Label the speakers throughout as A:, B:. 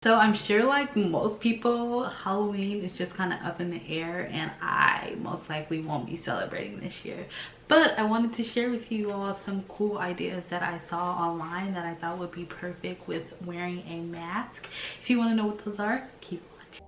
A: So I'm sure like most people, Halloween is just kind of up in the air, and I most likely won't be celebrating this year. But I wanted to share with you all some cool ideas that I saw online that I thought would be perfect with wearing a mask. If you want to know what those are, keep watching.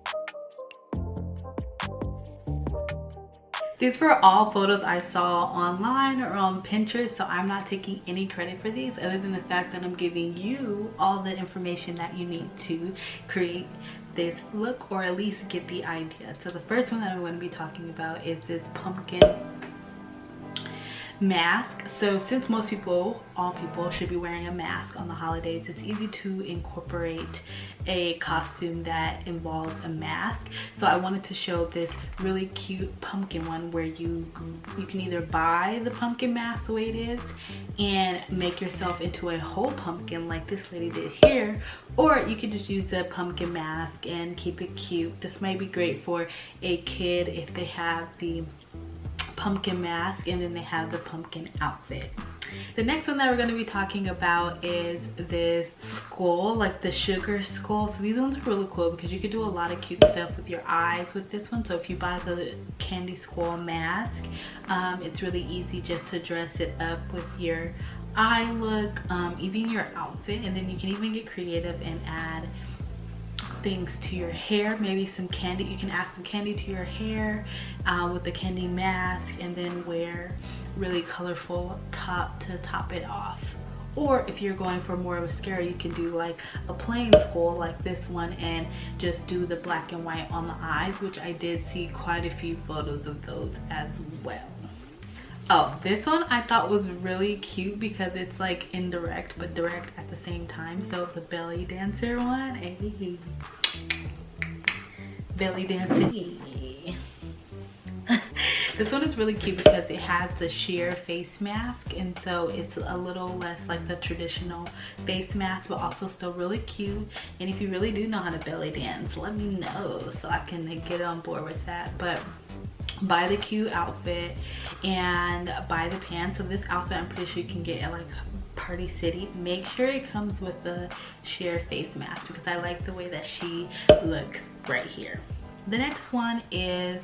A: These were all photos I saw online or on Pinterest, so I'm not taking any credit for these other than the fact that I'm giving you all the information that you need to create this look, or at least get the idea. So the first one that I'm going to be talking about is this pumpkin mask. So since most people, all people, should be wearing a mask on the holidays, it's easy to incorporate a costume that involves a mask. So I wanted to show this really cute pumpkin one where you can either buy the pumpkin mask the way it is and make yourself into a whole pumpkin like this lady did here, or you can just use the pumpkin mask and keep it cute. This might be great for a kid if they have the pumpkin mask and then they have the pumpkin outfit. The next one that we're going to be talking about is this skull, like the sugar skull. So these ones are really cool because you can do a lot of cute stuff with your eyes with this one. So if you buy the candy skull mask, it's really easy just to dress it up with your eye look, even your outfit, and then you can even get creative and add things to your hair. Maybe some candy, you can add some candy to your hair with the candy mask, and then wear really colorful top to top it off. Or if you're going for more of a scare, you can do like a plain skull like this one and just do the black and white on the eyes, which I did see quite a few photos of those as well. Oh, this one I thought was really cute because it's like indirect but direct at the same time. So the belly dancer one, hey, belly dancing. This one is really cute because it has the sheer face mask, and so it's a little less like the traditional face mask, but also still really cute. And if you really do know how to belly dance, let me know so I can get on board with that. But buy the cute outfit and buy the pants. So this outfit I'm pretty sure you can get at like Party City. Make sure it comes with the sheer face mask because I like the way that she looks right here. The next one is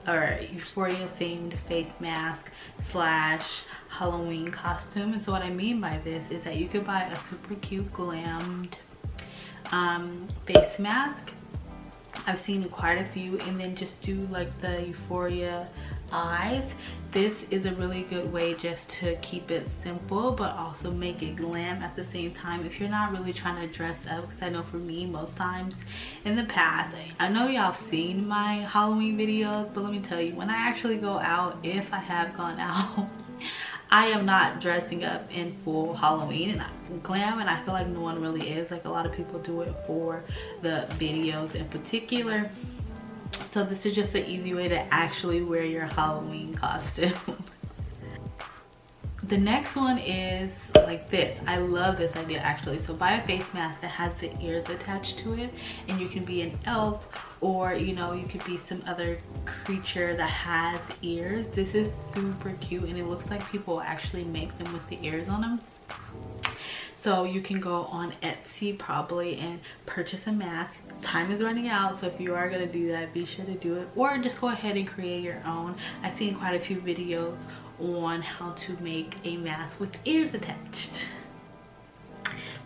A: a Euphoria themed face mask slash Halloween costume. And so what I mean by this is that you could buy a super cute glammed face mask. I've seen quite a few, and then just do like the Euphoria eyes. This is a really good way just to keep it simple but also make it glam at the same time if you're not really trying to dress up. Because I know for me, most times in the past, I know y'all have seen my Halloween videos, but let me tell you, when I actually go out, if I have gone out, I am not dressing up in full Halloween and glam, and I feel like no one really is. Like a lot of people do it for the videos in particular. So this is just an easy way to actually wear your Halloween costume. The next one is like this. I love this idea actually. So buy a face mask that has the ears attached to it, and you can be an elf, or you know, you could be some other creature that has ears. This is super cute, and it looks like people actually make them with the ears on them. So you can go on Etsy probably and purchase a mask. Time is running out, so if you are going to do that, be sure to do it, or just go ahead and create your own. I've seen quite a few videos on how to make a mask with ears attached.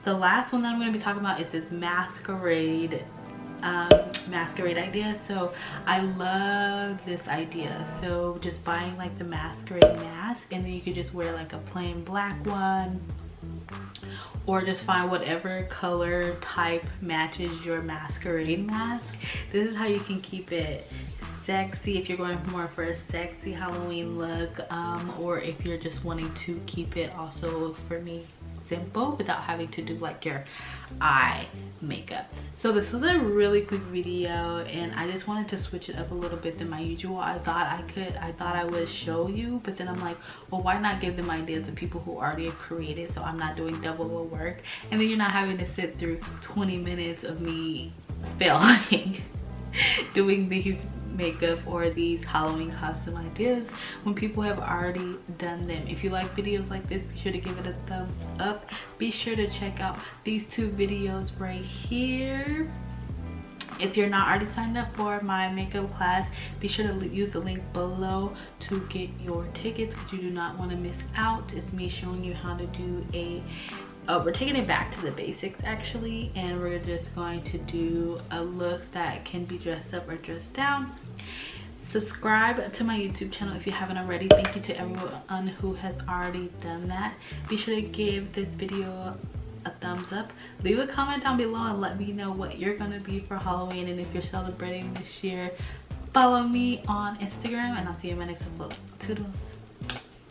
A: The last one that I'm going to be talking about is this Masquerade idea. So I love this idea. So just buying like the Masquerade mask, and then you could just wear like a plain black one, or just find whatever color type matches your Masquerade mask. This is how you can keep it sexy if you're going more for a sexy Halloween look, or if you're just wanting to keep it also, for me, simple without having to do like your eye makeup. So this was a really quick video, and I just wanted to switch it up a little bit than my usual. I thought I would show you, but then I'm like, well, why not give them ideas of people who already have created, so I'm not doing double the work, and then you're not having to sit through 20 minutes of me failing doing these makeup or these Halloween costume ideas when people have already done them. If you like videos like this, be sure to give it a thumbs up. Be sure to check out these 2 videos right here. If you're not already signed up for my makeup class, be sure to use the link below to get your tickets, because you do not want to miss out. It's me showing you how to do we're taking it back to the basics actually, and we're just going to do a look that can be dressed up or dressed down. Subscribe to my YouTube channel if you haven't already. Thank you to everyone who has already done that. Be sure to give this video a thumbs up. Leave a comment down below and let me know what you're gonna be for Halloween, and if you're celebrating this year. Follow me on Instagram, and I'll see you in my next upload. Toodles.